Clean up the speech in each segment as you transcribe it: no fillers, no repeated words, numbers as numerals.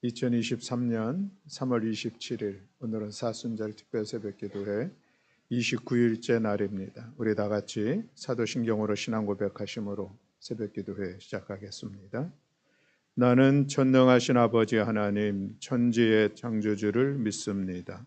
2023년 3월 27일 오늘은 사순절 특별 새벽기도회 29일째 날입니다. 우리 다 같이 사도신경으로 신앙 고백하심으로 새벽기도회 시작하겠습니다. 나는 전능하신 아버지 하나님 천지의 창조주를 믿습니다.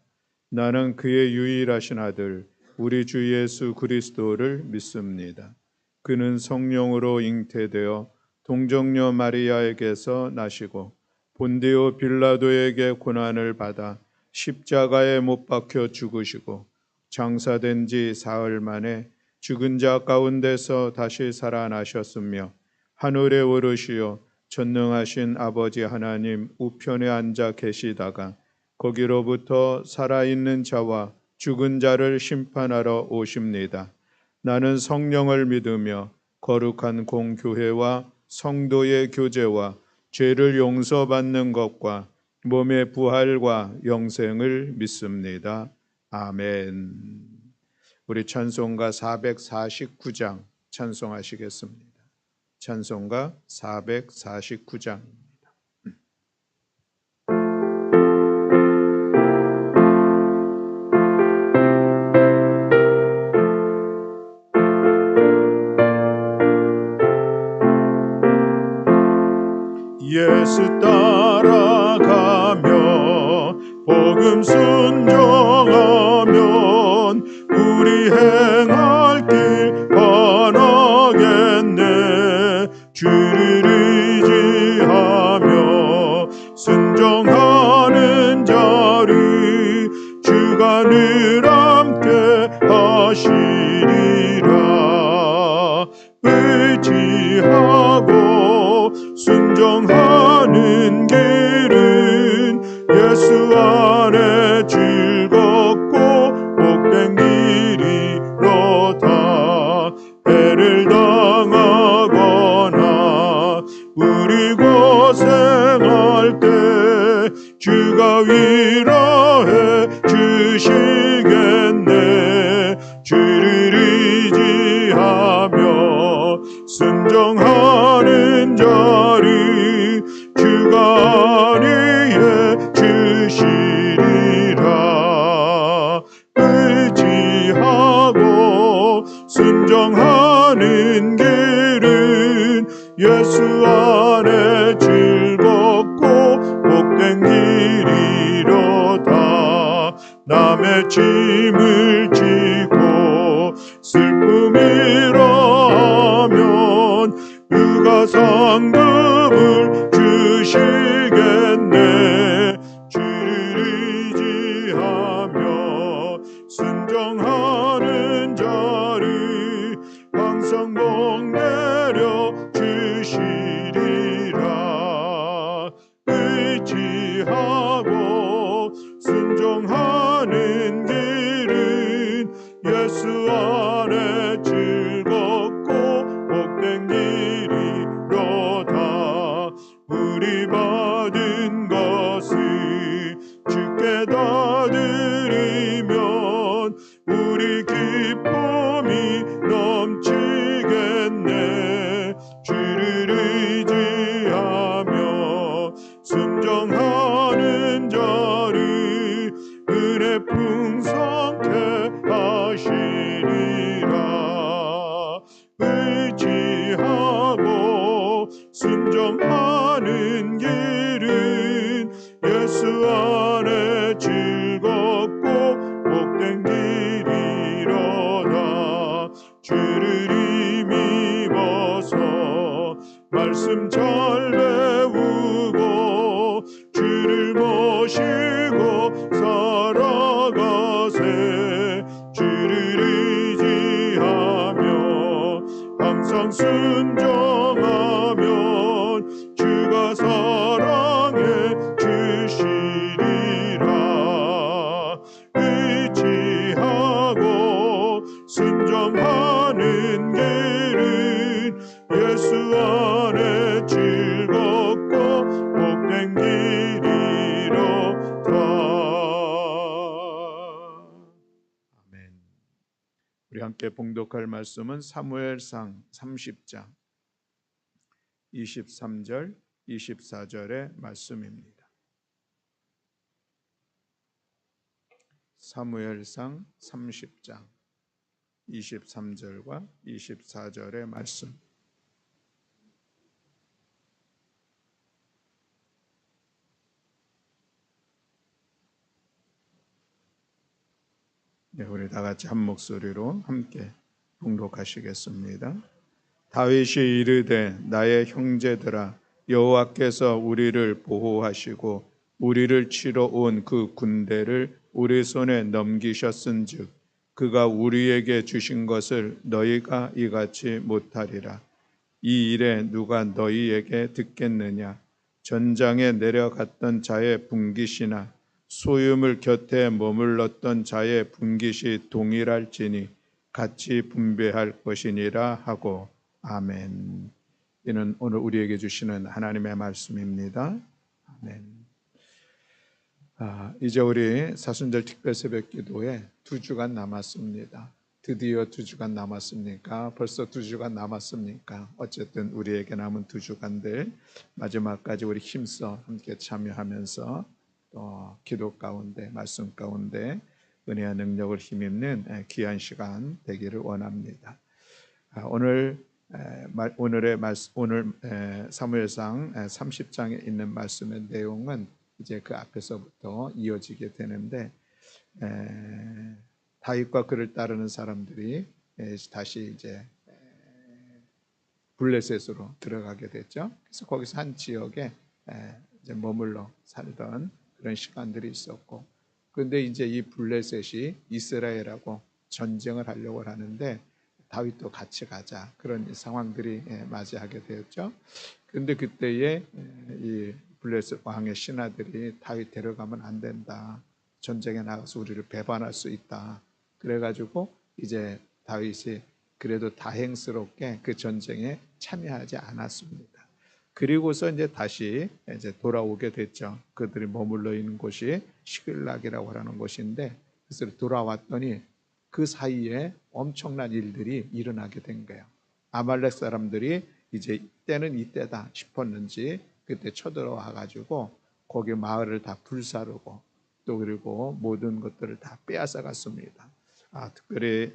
나는 그의 유일하신 아들 우리 주 예수 그리스도를 믿습니다. 그는 성령으로 잉태되어 동정녀 마리아에게서 나시고 본디오 빌라도에게 고난을 받아 십자가에 못 박혀 죽으시고 장사된 지 사흘 만에 죽은 자 가운데서 다시 살아나셨으며 하늘에 오르시어 전능하신 아버지 하나님 우편에 앉아 계시다가 거기로부터 살아있는 자와 죽은 자를 심판하러 오십니다. 나는 성령을 믿으며 거룩한 공교회와 성도의 교제와 죄를 용서받는 것과 몸의 부활과 영생을 믿습니다. 아멘. 우리 찬송가 449장 찬송하시겠습니다. 찬송가 449장. 예수 따라가며 복음 순종하면 우리 행할 길 반하겠네. 주를 의지하며 순종하는 자를 주가 늘 함께 하시리라. 의지하고 순종하는 길은 예수 안에 즐겁고 복된 길이로다. 해를 당하거나 우리 고생할 때 주가 위로해 주시겠네. 주를 의지하며 순종하는 자를 주가 안위해 주시리라. 의지하고 순종하는 길은 예수 안에 즐겁고 복된 길이로다. 남의 짐을 지고 슬픔이라 하면 그가 상급을 주시겠네. 주를 의지하며 순종하는 자를 항상 복내려 주시리라. 의지하고 순종하는 길은 예수 안에 즐겁고 복된 길이로다. 우리 받은 것을 주께 다 드리면 우리 기쁨이 넘치겠네. 주를 의지하며 순종하는 자를 은혜 풍성케 하시리라. 의지하고 순종하는 길은 예수 안에 즐겁고 복된 길이로다. 주를 힘입어서 말씀 잘 배우고 주를 모시고 살아가세. 주를 의지하며 항상 순종하면 주가 사랑해 주시리라. 의지하고 순종하는 길은 예수 안에 즐겁고 복된 길이로다. 아멘. 우리 함께 봉독할 말씀은 사무엘상 30장 23절 24절의 말씀입니다. 사무엘상 30장 23절과 24절의 말씀. 네, 우리 다 같이 한 목소리로 함께 봉독하시겠습니다. 다윗이 이르되 나의 형제들아 여호와께서 우리를 보호하시고 우리를 치러 온 그 군대를 우리 손에 넘기셨은즉 그가 우리에게 주신 것을 너희가 이같이 못하리라. 이 일에 누가 너희에게 듣겠느냐? 전장에 내려갔던 자의 분깃이나 소유물 곁에 머물렀던 자의 분깃이 동일할지니 같이 분배할 것이니라 하고. 아멘. 이는 오늘 우리에게 주시는 하나님의 말씀입니다. 아멘. 이제 우리 사순절 특별 새벽 기도에 2주간 남았습니다. 드디어 2주간 남았습니까? 벌써 2주간 남았습니까? 어쨌든 우리에게 남은 2주간들 마지막까지 우리 힘써 함께 참여하면서 또 기도 가운데 말씀 가운데 은혜와 능력을 힘입는 귀한 시간 되기를 원합니다. 오늘 사무엘상 30장에 있는 말씀의 내용은 이제 그 앞에서부터 이어지게 되는데, 다윗과 그를 따르는 사람들이 다시 이제 블레셋으로 들어가게 됐죠. 그래서 거기서 한 지역에 이제 머물러 살던 그런 시간들이 있었고, 그런데 이제 이 블레셋이 이스라엘하고 전쟁을 하려고 하는데 다윗도 같이 가자, 그런 상황들이 맞이하게 되었죠. 그런데 그때에 이 블레셋 왕의 신하들이 다윗 데려가면 안 된다, 전쟁에 나가서 우리를 배반할 수 있다. 그래가지고 이제 다윗이 그래도 다행스럽게 그 전쟁에 참여하지 않았습니다. 그리고서 이제 다시 이제 돌아오게 됐죠. 그들이 머물러 있는 곳이 시글락이라고 하는 곳인데, 그래서 돌아왔더니 그 사이에 엄청난 일들이 일어나게 된 거예요. 아말렉 사람들이 이제 이때는 이때다 싶었는지 그때 쳐들어와 가지고 거기 마을을 다 불사르고 또 그리고 모든 것들을 다 빼앗아 갔습니다. 특별히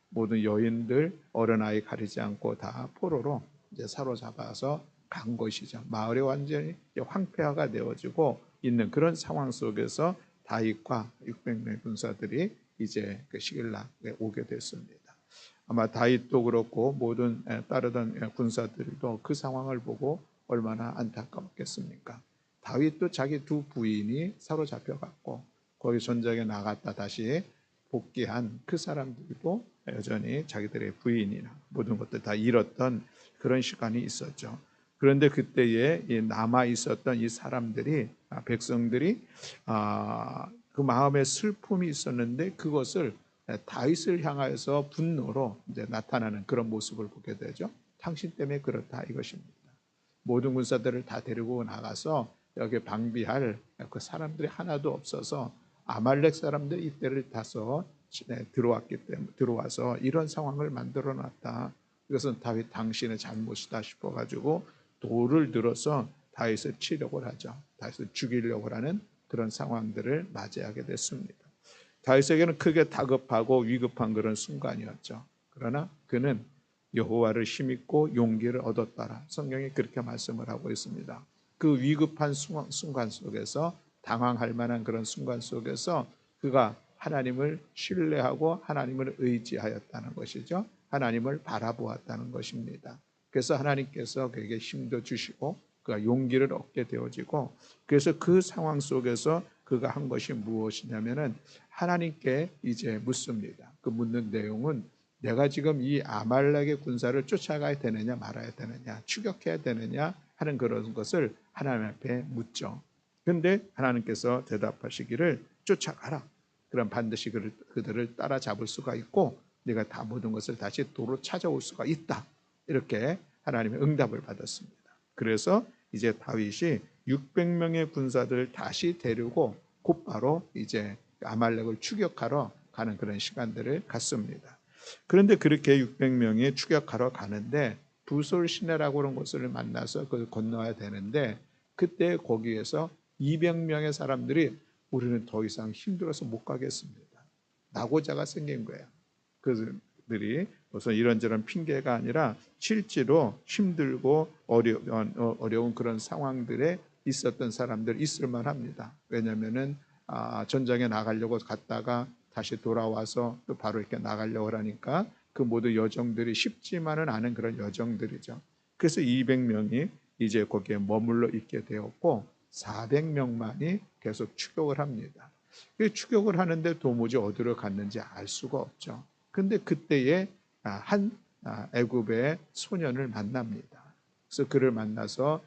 모든 여인들, 어린아이 가리지 않고 다 포로로 이제 사로잡아서 간 것이죠. 마을이 완전히 황폐화가 되어지고 있는 그런 상황 속에서 다윗과 600명의 군사들이 이제 그 시글락에 오게 됐습니다. 아마 다윗도 그렇고 모든 따르던 군사들도 그 상황을 보고 얼마나 안타까웠겠습니까? 다윗도 자기 두 부인이 사로잡혀갔고 거기 전쟁에 나갔다 다시 복귀한 그 사람들도 여전히 자기들의 부인이나 모든 것들 다 잃었던 그런 시간이 있었죠. 그런데 그때에 남아 있었던 이 사람들이, 백성들이 그 마음에 슬픔이 있었는데 그것을 다윗을 향하여서 분노로 이제 나타나는 그런 모습을 보게 되죠. 당신 때문에 그렇다 이것입니다. 모든 군사들을 다 데리고 나가서 여기 방비할 그 사람들이 하나도 없어서 아말렉 사람들이 이때를 타서 들어왔기 때문에 들어와서 이런 상황을 만들어 놨다. 이것은 다윗 당신의 잘못이다 싶어가지고 돌을 들어서 다윗을 치려고 하죠. 다윗을 죽이려고 하는 그런 상황들을 맞이하게 됐습니다. 다윗에게는 크게 다급하고 위급한 그런 순간이었죠. 그러나 그는 여호와를 힘입고 용기를 얻었다라 성경이 그렇게 말씀을 하고 있습니다. 그 위급한 순간 속에서, 당황할 만한 그런 순간 속에서 그가 하나님을 신뢰하고 하나님을 의지하였다는 것이죠. 하나님을 바라보았다는 것입니다. 그래서 하나님께서 그에게 힘도 주시고 그가 용기를 얻게 되어지고, 그래서 그 상황 속에서 그가 한 것이 무엇이냐면은 하나님께 이제 묻습니다. 그 묻는 내용은 내가 지금 이 아말렉의 군사를 쫓아가야 되느냐 말아야 되느냐, 추격해야 되느냐 하는 그런 것을 하나님 앞에 묻죠. 그런데 하나님께서 대답하시기를 쫓아가라. 그럼 반드시 그들을 따라잡을 수가 있고 네가 다 모든 것을 다시 도로 찾아올 수가 있다. 이렇게 하나님의 응답을 받았습니다. 그래서 이제 다윗이 600명의 군사들을 다시 데리고 곧바로 이제 아말렉을 추격하러 가는 그런 시간들을 갖습니다. 그런데 그렇게 600명이 추격하러 가는데 부솔 시내라고 하는 곳을 만나서 그걸 건너야 되는데, 그때 거기에서 200명의 사람들이 우리는 더 이상 힘들어서 못 가겠습니다. 낙오자가 생긴 거예요. 그들이 우선 이런저런 핑계가 아니라 실제로 힘들고 어려운 그런 상황들에 있었던 사람들 있을 만합니다. 왜냐하면은 전장에 나가려고 갔다가 다시 돌아와서 또 바로 이렇게 나가려고 하니까 그 모든 여정들이 쉽지만은 않은 그런 여정들이죠. 그래서 200명이 이제 거기에 머물러 있게 되었고 400명만이 계속 추격을 합니다. 추격을 하는데 도무지 어디로 갔는지 알 수가 없죠. 근데 그때에 한 애굽의 소년을 만납니다. 그래서 그를 만나서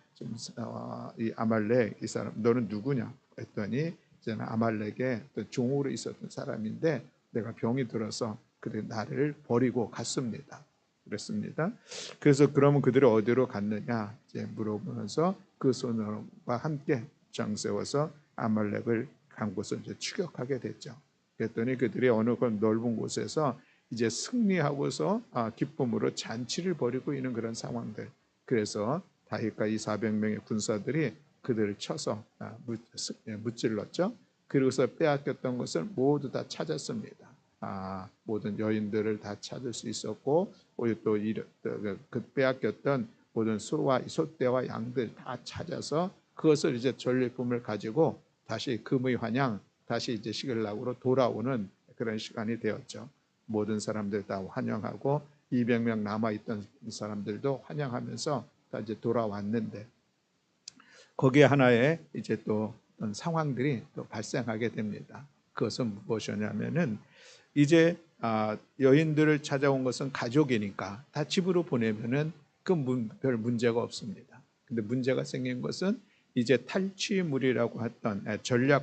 이 아말렉 이 사람 너는 누구냐 했더니 이제는 아말렉의 종으로 있었던 사람인데 내가 병이 들어서 그들이 나를 버리고 갔습니다. 그랬습니다. 그래서 그러면 그들이 어디로 갔느냐 이제 물어보면서 그 소년과 함께 장 세워서 아말렉을 간 곳을 이제 추격하게 됐죠. 그랬더니 그들이 어느 넓은 곳에서 이제 승리하고서 기쁨으로 잔치를 벌이고 있는 그런 상황들. 그래서 다윗과 이 400명의 군사들이 그들을 쳐서 무찔렀죠. 그리고서 빼앗겼던 것을 모두 다 찾았습니다. 모든 여인들을 다 찾을 수 있었고 또 그 빼앗겼던 모든 소떼와 양들 다 찾아서 그것을 이제 전리품을 가지고 다시 금의 환양, 다시 이제 시글락으로 돌아오는 그런 시간이 되었죠. 모든 사람들 다 환영하고 200명 남아있던 사람들도 환영하면서 다 이제 돌아왔는데 거기에 하나의 이제 또 어떤 상황들이 또 발생하게 됩니다. 그것은 무엇이냐면은 이제 여인들을 찾아온 것은 가족이니까 다 집으로 보내면은 별 문제가 없습니다. 근데 문제가 생긴 것은 이제 탈취물이라고 했던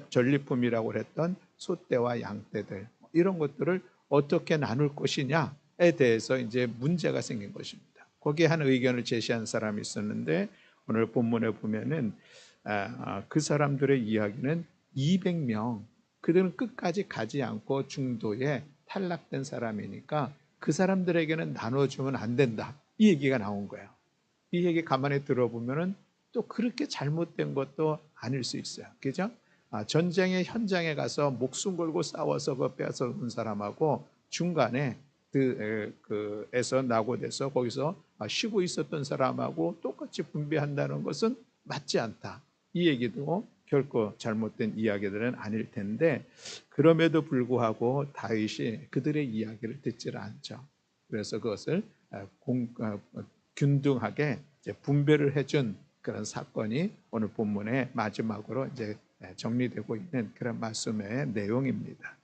전리품이라고 했던 소떼와 양떼들 이런 것들을 어떻게 나눌 것이냐에 대해서 이제 문제가 생긴 것입니다. 거기에 한 의견을 제시한 사람이 있었는데 오늘 본문에 보면은 그 사람들의 이야기는 200명 그들은 끝까지 가지 않고 중도에 탈락된 사람이니까 그 사람들에게는 나눠주면 안 된다. 이 얘기가 나온 거예요. 이 얘기 가만히 들어보면은 또 그렇게 잘못된 것도 아닐 수 있어요. 그죠? 전쟁의 현장에 가서 목숨 걸고 싸워서 그 뺏어온 사람하고 중간에 에서 낙오돼서 거기서 쉬고 있었던 사람하고 똑같이 분배한다는 것은 맞지 않다. 이 얘기도 결코 잘못된 이야기들은 아닐 텐데 그럼에도 불구하고 다윗이 그들의 이야기를 듣질 않죠. 그래서 그것을 균등하게 분배를 해준 그런 사건이 오늘 본문의 마지막으로 이제 정리되고 있는 그런 말씀의 내용입니다.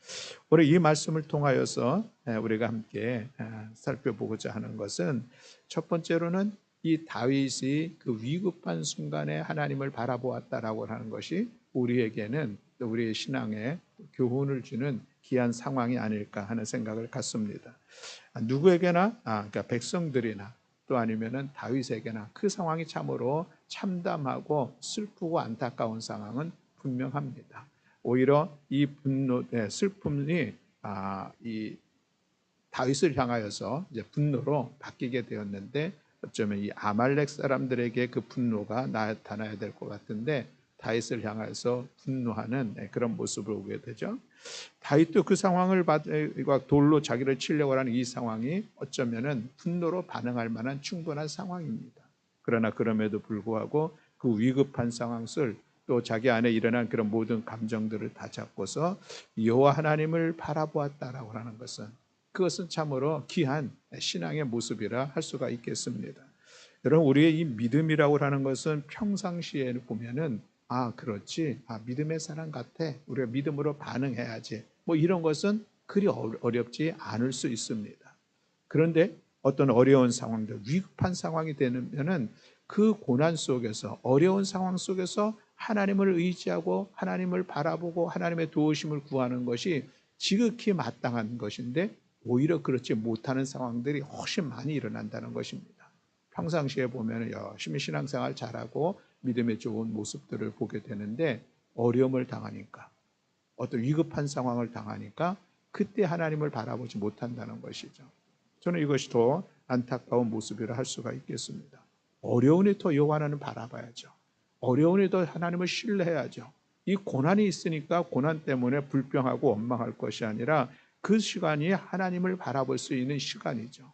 오늘 이 말씀을 통하여서 우리가 함께 살펴보고자 하는 것은 첫 번째로는 이 다윗이 그 위급한 순간에 하나님을 바라보았다라고 하는 것이 우리에게는 우리의 신앙에 교훈을 주는 귀한 상황이 아닐까 하는 생각을 갖습니다. 누구에게나 그러니까 백성들이나 또 아니면은 다윗에게나 그 상황이 참으로 참담하고 슬프고 안타까운 상황은 분명합니다. 오히려 이 분노, 슬픔이 이 다윗을 향하여서 이제 분노로 바뀌게 되었는데 어쩌면 이 아말렉 사람들에게 그 분노가 나타나야 될 것 같은데 다윗을 향해서 분노하는 그런 모습을 보게 되죠. 다윗도 그 상황을 돌로 자기를 치려고 하는 이 상황이 어쩌면은 분노로 반응할 만한 충분한 상황입니다. 그러나 그럼에도 불구하고 그 위급한 상황을 또 자기 안에 일어난 그런 모든 감정들을 다 잡고서 여호와 하나님을 바라보았다라고 하는 것은 그것은 참으로 귀한 신앙의 모습이라 할 수가 있겠습니다. 여러분 우리의 이 믿음이라고 하는 것은 평상시에 보면은 그렇지 믿음의 사람 같아 우리가 믿음으로 반응해야지 뭐 이런 것은 그리 어렵지 않을 수 있습니다. 그런데 어떤 어려운 상황들 위급한 상황이 되면은 그 고난 속에서 어려운 상황 속에서 하나님을 의지하고 하나님을 바라보고 하나님의 도우심을 구하는 것이 지극히 마땅한 것인데 오히려 그렇지 못하는 상황들이 훨씬 많이 일어난다는 것입니다. 평상시에 보면 열심히 신앙생활 잘하고 믿음의 좋은 모습들을 보게 되는데 어려움을 당하니까 어떤 위급한 상황을 당하니까 그때 하나님을 바라보지 못한다는 것이죠. 저는 이것이 더 안타까운 모습이라 할 수가 있겠습니다. 어려우니 더 여호와 하나님을 바라봐야죠. 어려우니 더 하나님을 신뢰해야죠. 이 고난이 있으니까 고난 때문에 불평하고 원망할 것이 아니라 그 시간이 하나님을 바라볼 수 있는 시간이죠.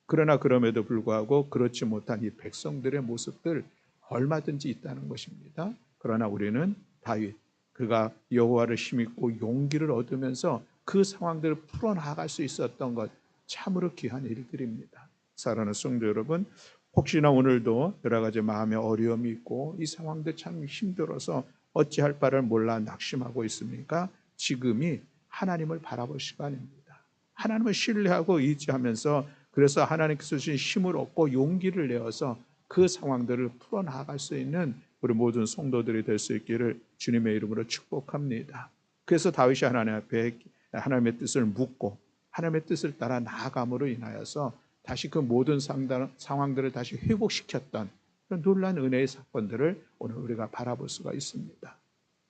그러나 그럼에도 불구하고 그렇지 못한 이 백성들의 모습들 얼마든지 있다는 것입니다. 그러나 우리는 다윗, 그가 여호와를 힘입고 용기를 얻으면서 그 상황들을 풀어나갈 수 있었던 것, 참으로 귀한 일들입니다. 사랑하는 성도 여러분, 혹시나 오늘도 여러 가지 마음의 어려움이 있고 이 상황들 참 힘들어서 어찌할 바를 몰라 낙심하고 있습니까? 지금이 하나님을 바라볼 시간입니다. 하나님을 신뢰하고 의지하면서, 그래서 하나님께서 주신 힘을 얻고 용기를 내어서 그 상황들을 풀어나갈 수 있는 우리 모든 성도들이 될 수 있기를 주님의 이름으로 축복합니다. 그래서 다윗이 하나님 앞에 하나님의 뜻을 묻고 하나님의 뜻을 따라 나아감으로 인하여서 다시 그 모든 상황들을 다시 회복시켰던 그런 놀라운 은혜의 사건들을 오늘 우리가 바라볼 수가 있습니다.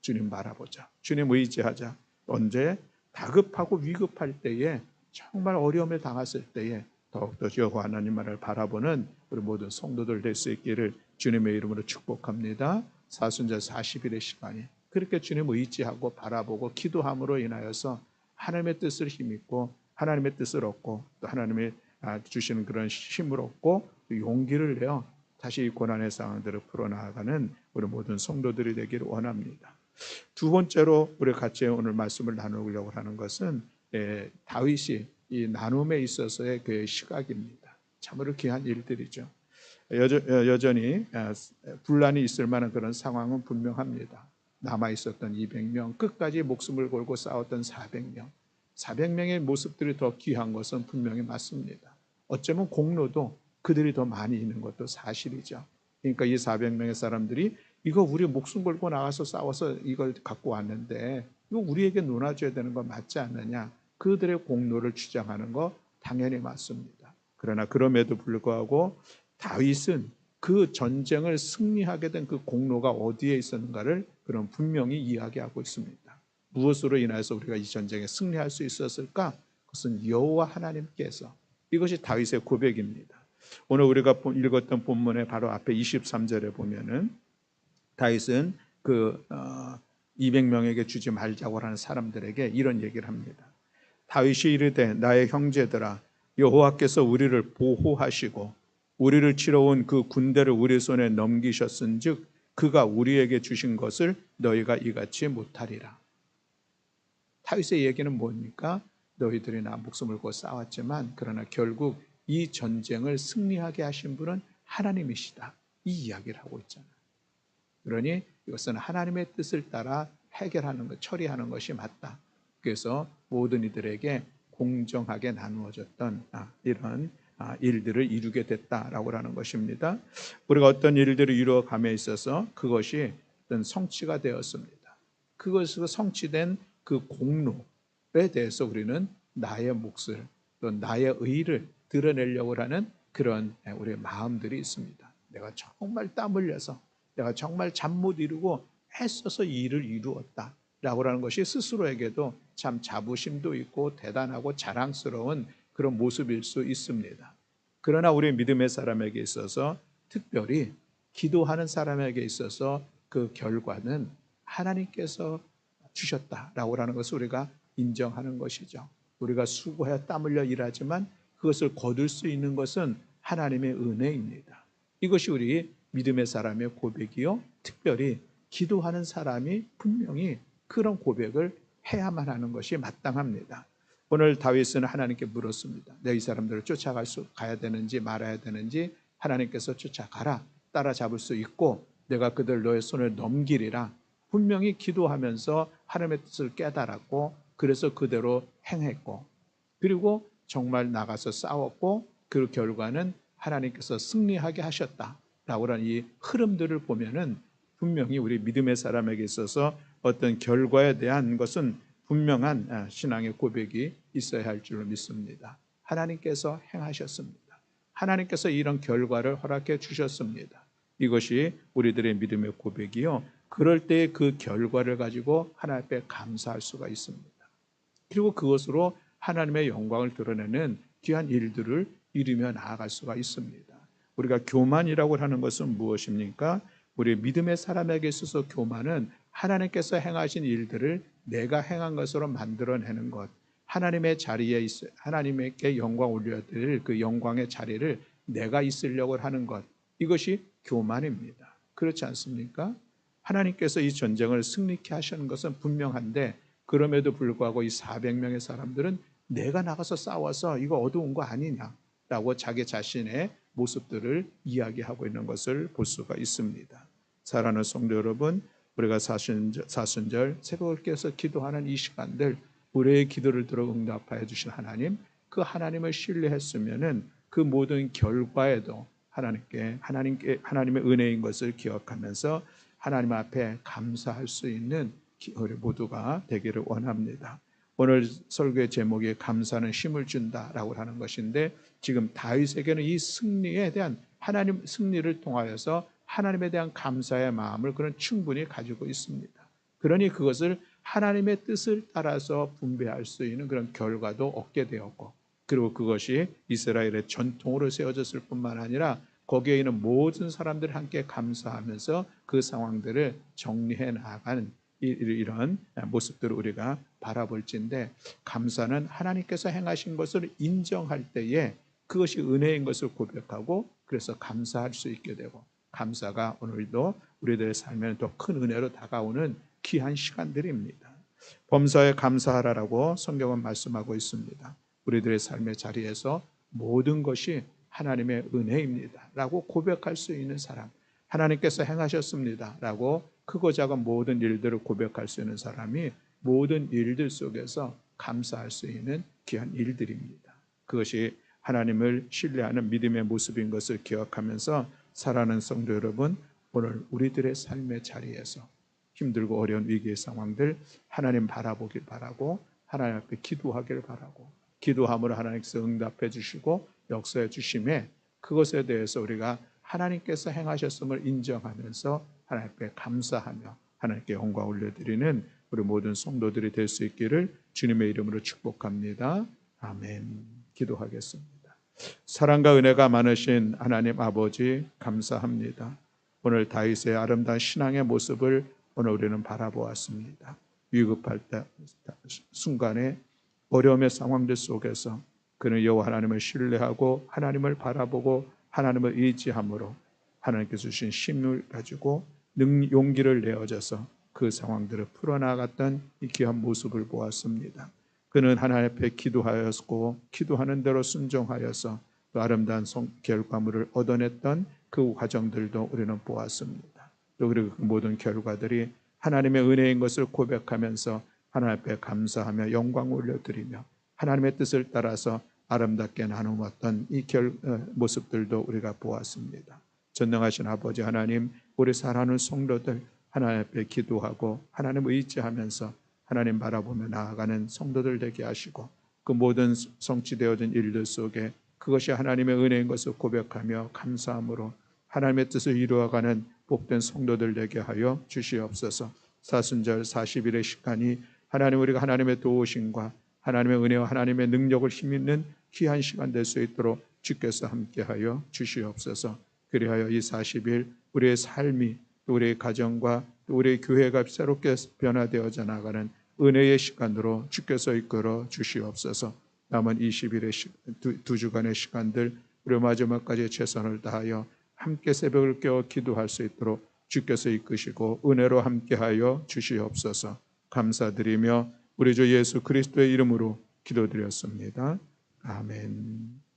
주님 바라보자. 주님 의지하자. 언제? 다급하고 위급할 때에, 정말 어려움에 당했을 때에 더욱더 여호와 하나님만을 바라보는 우리 모든 성도들 될 수 있기를 주님의 이름으로 축복합니다. 사순절 40일의 시간이 그렇게 주님 의지하고 바라보고 기도함으로 인하여서 하나님의 뜻을 힘입고 하나님의 뜻을 얻고 또 하나님의 주시는 그런 힘을 얻고 용기를 내어 다시 이 고난의 상황들을 풀어나가는 우리 모든 성도들이 되기를 원합니다. 두 번째로 우리 같이 오늘 말씀을 나누려고 하는 것은 다윗이 이 나눔에 있어서의 그의 시각입니다. 참으로 귀한 일들이죠. 여전히 분란이 있을 만한 그런 상황은 분명합니다. 남아있었던 200명, 끝까지 목숨을 걸고 싸웠던 400명, 400명의 모습들이 더 귀한 것은 분명히 맞습니다. 어쩌면 공로도 그들이 더 많이 있는 것도 사실이죠. 그러니까 이 400명의 사람들이 이거 우리 목숨 걸고 나가서 싸워서 이걸 갖고 왔는데 이거 우리에게 논아줘야 되는 거 맞지 않느냐, 그들의 공로를 주장하는 거 당연히 맞습니다. 그러나 그럼에도 불구하고 다윗은 그 전쟁을 승리하게 된 그 공로가 어디에 있었는가를 그런 분명히 이야기하고 있습니다. 무엇으로 인해서 우리가 이 전쟁에 승리할 수 있었을까? 그것은 여호와 하나님께서, 이것이 다윗의 고백입니다. 오늘 우리가 읽었던 본문의 바로 앞에 23절에 보면은 다윗은 그 200명에게 주지 말자고 하는 사람들에게 이런 얘기를 합니다. 다윗이 이르되 나의 형제들아, 여호와께서 우리를 보호하시고 우리를 치러 온 그 군대를 우리 손에 넘기셨은즉 그가 우리에게 주신 것을 너희가 이같이 못하리라. 다윗의 얘기는 뭡니까? 너희들이 나 목숨을 걸고 싸웠지만 그러나 결국 이 전쟁을 승리하게 하신 분은 하나님이시다, 이 이야기를 하고 있잖아요. 그러니 이것은 하나님의 뜻을 따라 해결하는 것, 처리하는 것이 맞다. 그래서 모든 이들에게 공정하게 나누어졌던 이런 일들을 이루게 됐다라고 하는 것입니다. 우리가 어떤 일들을 이루어감에 있어서 그것이 어떤 성취가 되었습니다. 그것으로 성취된 그 공로에 대해서 우리는 나의 몫을, 또 나의 의를 드러내려고 하는 그런 우리의 마음들이 있습니다. 내가 정말 땀 흘려서, 내가 정말 잠 못 이루고 애써서 이 일을 이루었다 라고 하는 것이 스스로에게도 참 자부심도 있고 대단하고 자랑스러운 그런 모습일 수 있습니다. 그러나 우리 믿음의 사람에게 있어서, 특별히 기도하는 사람에게 있어서 그 결과는 하나님께서 주셨다라고 하는 것을 우리가 인정하는 것이죠. 우리가 수고해 땀 흘려 일하지만 그것을 거둘 수 있는 것은 하나님의 은혜입니다. 이것이 우리 믿음의 사람의 고백이요, 특별히 기도하는 사람이 분명히 그런 고백을 해야만 하는 것이 마땅합니다. 오늘 다윗은 하나님께 물었습니다. 내가 이 사람들을 가야 되는지 말아야 되는지 하나님께서 쫓아가라, 따라잡을 수 있고 내가 그들 너의 손에 넘기리라. 분명히 기도하면서 하나님의 뜻을 깨달았고 그래서 그대로 행했고, 그리고 정말 나가서 싸웠고 그 결과는 하나님께서 승리하게 하셨다라고 하는 이 흐름들을 보면은 분명히 우리 믿음의 사람에게 있어서 어떤 결과에 대한 것은 분명한 신앙의 고백이 있어야 할 줄로 믿습니다. 하나님께서 행하셨습니다. 하나님께서 이런 결과를 허락해 주셨습니다. 이것이 우리들의 믿음의 고백이요, 그럴 때 그 결과를 가지고 하나님 앞에 감사할 수가 있습니다. 그리고 그것으로 하나님의 영광을 드러내는 귀한 일들을 이루며 나아갈 수가 있습니다. 우리가 교만이라고 하는 것은 무엇입니까? 우리 믿음의 사람에게 있어서 교만은 하나님께서 행하신 일들을 내가 행한 것으로 만들어내는 것, 하나님의 자리에 하나님께 영광 올려드릴 그 영광의 자리를 내가 있으려고 하는 것, 이것이 교만입니다. 그렇지 않습니까? 하나님께서 이 전쟁을 승리케 하시는 것은 분명한데, 그럼에도 불구하고 이 400명의 사람들은 내가 나가서 싸워서 이거 어두운 거 아니냐라고 자기 자신의 모습들을 이야기하고 있는 것을 볼 수가 있습니다. 사랑하는 성도 여러분, 우리가 사순절 새벽을 깨서 기도하는 이 시간들, 우리의 기도를 들어 응답하여 주신 하나님, 그 하나님을 신뢰했으면은 그 모든 결과에도 하나님의 은혜인 것을 기억하면서 하나님 앞에 감사할 수 있는 우리 모두가 되기를 원합니다. 오늘 설교의 제목이 감사는 힘을 준다라고 하는 것인데, 지금 다윗에게는 이 승리에 대한 하나님 승리를 통하여서 하나님에 대한 감사의 마음을 그는 충분히 가지고 있습니다. 그러니 그것을 하나님의 뜻을 따라서 분배할 수 있는 그런 결과도 얻게 되었고, 그리고 그것이 이스라엘의 전통으로 세워졌을 뿐만 아니라 거기에 있는 모든 사람들이 함께 감사하면서 그 상황들을 정리해 나가는 이런 모습들을 우리가 바라볼진데, 감사는 하나님께서 행하신 것을 인정할 때에 그것이 은혜인 것을 고백하고, 그래서 감사할 수 있게 되고, 감사가 오늘도 우리들의 삶에는 더 큰 은혜로 다가오는 귀한 시간들입니다. 범사에 감사하라라고 성경은 말씀하고 있습니다. 우리들의 삶의 자리에서 모든 것이 하나님의 은혜입니다 라고 고백할 수 있는 사람, 하나님께서 행하셨습니다 라고 크고 작은 모든 일들을 고백할 수 있는 사람이 모든 일들 속에서 감사할 수 있는 귀한 일들입니다. 그것이 하나님을 신뢰하는 믿음의 모습인 것을 기억하면서 살아가는 성도 여러분, 오늘 우리들의 삶의 자리에서 힘들고 어려운 위기의 상황들 하나님 바라보길 바라고, 하나님 앞에 기도하길 바라고, 기도함으로 하나님께서 응답해 주시고 역사해 주심에 그것에 대해서 우리가 하나님께서 행하셨음을 인정하면서 하나님 앞에 감사하며 하나님께 영광 올려드리는 우리 모든 성도들이 될 수 있기를 주님의 이름으로 축복합니다. 아멘. 기도하겠습니다. 사랑과 은혜가 많으신 하나님 아버지, 감사합니다. 오늘 다윗의 아름다운 신앙의 모습을 오늘 우리는 바라보았습니다. 위급할 때 순간에 어려움의 상황들 속에서 그는 여호와 하나님을 신뢰하고 하나님을 바라보고 하나님을 의지함으로 하나님께서 주신 힘을 가지고 용기를 내어져서 그 상황들을 풀어나갔던 이 귀한 모습을 보았습니다. 그는 하나님 앞에 기도하였고 기도하는 대로 순종하여서 또 아름다운 결과물을 얻어냈던 그 과정들도 우리는 보았습니다. 또 그리고 그 모든 결과들이 하나님의 은혜인 것을 고백하면서 하나님 앞에 감사하며 영광 올려드리며 하나님의 뜻을 따라서 아름답게 나누었던 이 모습들도 우리가 보았습니다. 전능하신 아버지 하나님, 우리 사랑하는 성도들 하나님 앞에 기도하고 하나님을 의지하면서 하나님 바라보며 나아가는 성도들 되게 하시고, 그 모든 성취되어진 일들 속에 그것이 하나님의 은혜인 것을 고백하며 감사함으로 하나님의 뜻을 이루어가는 복된 성도들 되게 하여 주시옵소서. 사순절 40일의 시간이 하나님, 우리가 하나님의 도우심과 하나님의 은혜와 하나님의 능력을 힘있는 귀한 시간 될 수 있도록 주께서 함께하여 주시옵소서. 그리하여 이 40일 우리의 삶이, 우리의 가정과 우리의 교회가 새롭게 변화되어져 나가는 은혜의 시간으로 주께서 이끌어 주시옵소서. 남은 20일의 두 주간의 시간들 우리 마지막까지 최선을 다하여 함께 새벽을 깨어 기도할 수 있도록 주께서 이끄시고 은혜로 함께하여 주시옵소서. 감사드리며 우리 주 예수 그리스도의 이름으로 기도드렸습니다. 아멘.